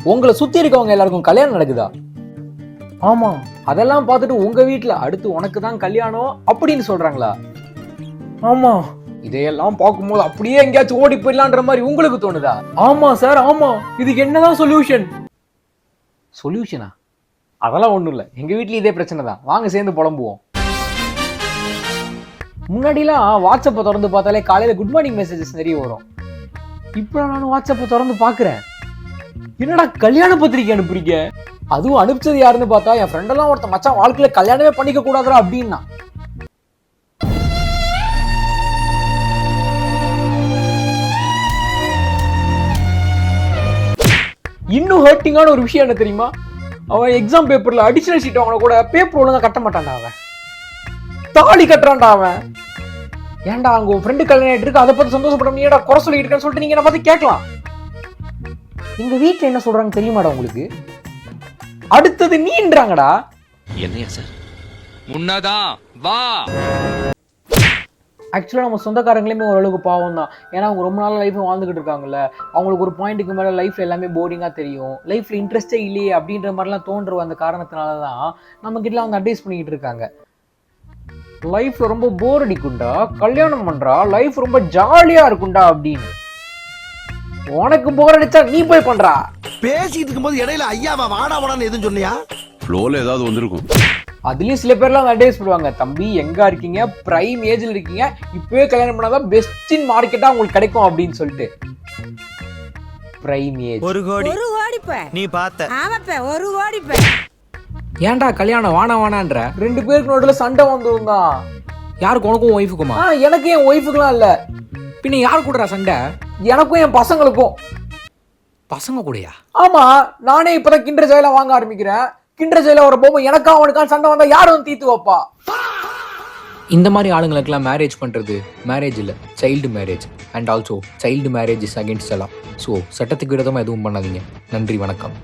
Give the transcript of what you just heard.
உங்களை சுத்தி இருக்கவங்க எல்லாருக்கும் கல்யாணம் நடக்குதா? ஆமா. அதெல்லாம் பார்த்துட்டு உங்க வீட்டுல அடுத்து உனக்கு தான் கல்யாணம் அப்படின்னு சொல்றாங்களா? ஆமா. இதையெல்லாம் பார்க்கும்போது அப்படியே எங்கேயாச்சும் ஓடி போயிடலான்ற மாதிரி உங்களுக்கு தோணுதா? ஆமா சார், ஆமா. இதுக்கு என்னதான் சொல்யூஷன்? சொல்யூஷனா? அதெல்லாம் ஒண்ணும் இல்ல. எங்க வீட்லயும் இதே பிரச்சனை தான். வாங்க சேர்ந்து புலம்புவோம். முன்னாடிலாம் வாட்ஸ்அப்பை திறந்து பார்த்தாலே காலையில குட் மார்னிங் மெசேஜஸ் நிறைய வரும். இப்போ நானும் வாட்ஸ்அப்பை திறந்து பாக்குறேன், என்னடா கல்யாண பத்திரிக்கை அனுப்புறீங்க? அதுவும் அனுப்பிச்சது யாருன்னு பார்த்தா என் ஃப்ரெண்ட் எல்லாம் ஒருத்த மச்சான் வாழ்க்கையில கல்யாணமே பண்ணிக்க கூடாதுடா அப்படின்னா. இன்னும் ஹர்ட்டிங்கான ஒரு விஷயம் என்ன தெரியுமா? அவன் எக்ஸாம் பேப்பர்ல அடிஷனல் ஷீட் வாங்கின கூட பேப்பர் ஒழுங்கா கட்ட மாட்டான்டா. அவன் தாலி கட்டுறான்டா. அவன் ஏன்டா அங்க உன் ஃப்ரெண்டு கல்யாணம் ஆயிட்டு இருக்கு, அதை பத்தி சந்தோஷப்பட நீ ஏடா குறை சொல்லிட்டு இருக்கேன்னு சொல்லிட்டு நீங்க என்ன பார்த்து கேட்கலாம். எங்க வீட்டுல என்ன சொல்றாங்க தெரியுமாடா உங்களுக்கு? அடுத்தது நீன்றாங்கடா. என்னையா சார் முன்னதான் வா. ஆக்சுவலா நம்ம சொந்தக்காரங்களுமே ஓரளவுக்கு பாவம் தான். ஏன்னா அவங்க ரொம்ப நாள் லைஃப் வாழ்ந்துகிட்டு இருக்காங்கல்ல. அவங்களுக்கு ஒரு பாயிண்ட்டுக்கு மேல லைஃப்ல எல்லாமே போரிங்கா தெரியும், லைஃப்ல இன்ட்ரெஸ்டே இல்லையே அப்படின்ற மாதிரிலாம் தோன்ற அந்த காரணத்தினாலதான் நம்ம கிட்ட அவங்க அட்வைஸ் பண்ணிக்கிட்டு இருக்காங்க. லைஃப்ல ரொம்ப போர் அடிக்கும்டா, கல்யாணம் பண்றா, லைஃப் ரொம்ப ஜாலியா இருக்கும்டா அப்படின்னு. உனக்கு போர் அடிச்சா நீ போய் பண்றா. பேசிட்டு இருக்கும்போது இடையில ஐயாவா வாடா வாடான்னு எதுவும் சொன்னியா? ஃப்ளோல ஏதாவது வந்திருக்கும். அதுலயும் சில பேர்லாம் அட்வைஸ் பண்ணுவாங்க, தம்பி எங்க இருக்கீங்க, பிரைம் ஏஜ்ல இருக்கீங்க, இப்பவே கல்யாணம் பண்ணாதான் பெஸ்ட் இன் மார்க்கெட்டா உங்களுக்கு கிடைக்கும் அப்படின்னு சொல்லிட்டு. பிரைம் ஏஜ் 1 கோடி நீ பார்த்த. ஆமாப்பா 1 கோடி. ஏன்டா கல்யாணம் வானான்ற? 2 பேருக்கு நடுவுல சண்டை வந்துருந்தா. யாருக்கு? உனக்கும் ஒய்ஃபுக்குமா? எனக்கு என் ஒய்ஃபுக்குலாம் இல்ல. பின்ன யாரு கூடடா சண்டை? எனக்கும் என் பசங்களுக்கும். பசங்க கூடயா? ஆமா, நானே இப்பதான் கிண்டர் ஜெயில வாங்க ஆரம்பிக்கிறேன். கிண்டர் ஜெயில ஒரு போகும் எனக்கா அவனுக்கா சண்டை வந்தா யாரும் தீத்து வைப்பா? இந்த மாதிரி ஆளுங்களுக்கெல்லாம் மேரேஜ் பண்றது மேரேஜ் இல்ல, child marriage. And also child marriage is against law. So சட்டத்துக்கு விரோதமா எதுவும் பண்ணாதீங்க. நன்றி, வணக்கம்.